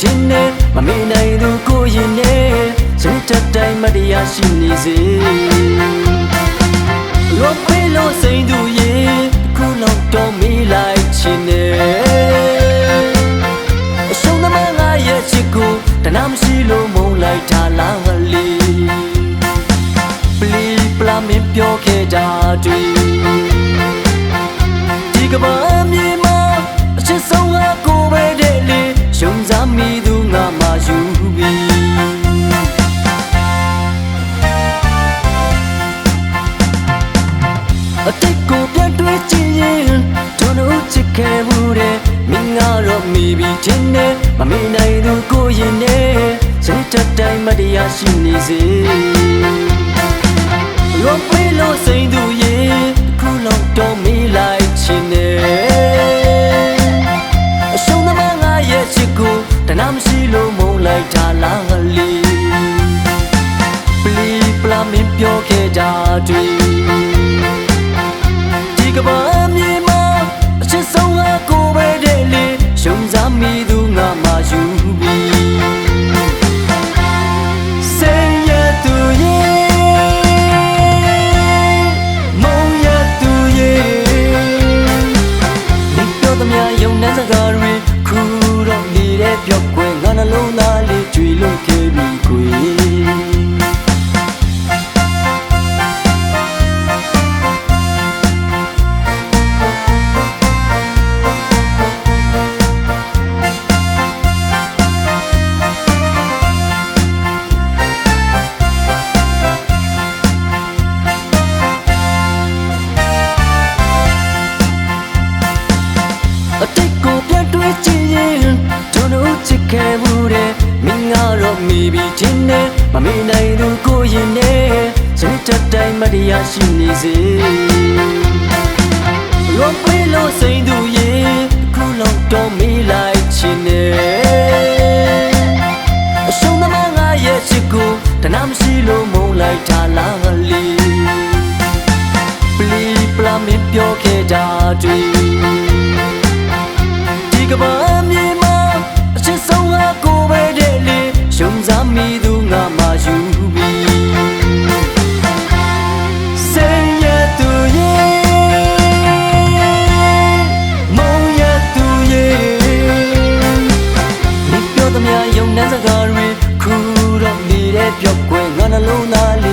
ချင်းနဲ့မမေ့နိုင်သူကိုရင်နဲ့စိတ်တက်တိုင်းမတရားရှိနေစေရောဖေးလို့စိန်သူရဲ့ခုလောက်တော့မေးလိုက်ချင်းနဲ့အရှုံးသမားငါရဲ့ချစ်ကိုတနာမရှိလို့မုန်းလိုက်တာလားငလီပလီပလာမင်းပြောခဲ့တာတွေ့ဒီကဘာမြေမှာအချစ်ဆုံးဟာကိုပဲတဲ့လေရှုံးစားမိသူငါမှယူပြီးအတိတ်ကိုပြန်တွေးကြည့်ရင်တို့တို့ချစ်ခဲ့မှုတဲ့မင်းကတော့မိပြီးချင်းနဲ့မမေ့နိုင်သူကိုရင်နဲ့စိတ်တက်တိုင်းမတရားရှိနေစေရောဖေးလို့စိန်သူရဲ့ခုလောက်တော့မေးလိုက်ချင်းနဲ့အရှုံးသမားငါရဲ့ချစ်ကိုတနာမရှိလို့မုန်းလိုက်တာလားလီပလီပလာမင်းပြောခဲ့တာတွေ့ဒီကဘာမြေမှာအချစ်ဆုံးဟာကိုပဲတဲ့လေရှုံးစားမိသူငါမှယူပြီးစိတ်ရသူရဲ့မုန်းရသူရဲ့ဒီပြောသမျှယုံနှံစကားတွေခုတော့နေတဲ့ပြောက်ွယ်ငါနှလုံးသားလေးကြွေလို့ခဲ့ပြီကွယ်အတိတ်ကိုပြန်တွေးကြည့်ရင်တို့တို့ချစ်ခဲ့မှုတဲ့မင်းကတော့မိပြီးချင်းနဲ့မမေ့နိုင်သူကိုရင်နဲ့စိတ်တက်တိုင်းမတရားရှိနေစေရောဖေးလို့စိန်သူရဲ့ခုလောက်တော့မေးလိုက်ချင်းနဲ့အရှုံးသမားငါရဲ့ချစ်ကိုတနာမရှိလို့မုန်းလိုက်တာလားလီပလီပလာမင်းပြောခဲ့တာတွေ့ဒီကဘာမြေမှာအချစ်ဆုံးဟာကိုပဲတဲ့လေရှုံးစားမိသူငါမှယူပြီးစိတ်ရသူရဲ့မုန်းရသူရဲ့ဒီပြောသမျှယုံနှံစကားတွေခုတော့နေတဲ့ပြောက်ွယ်ငါနှလုံးသားလေး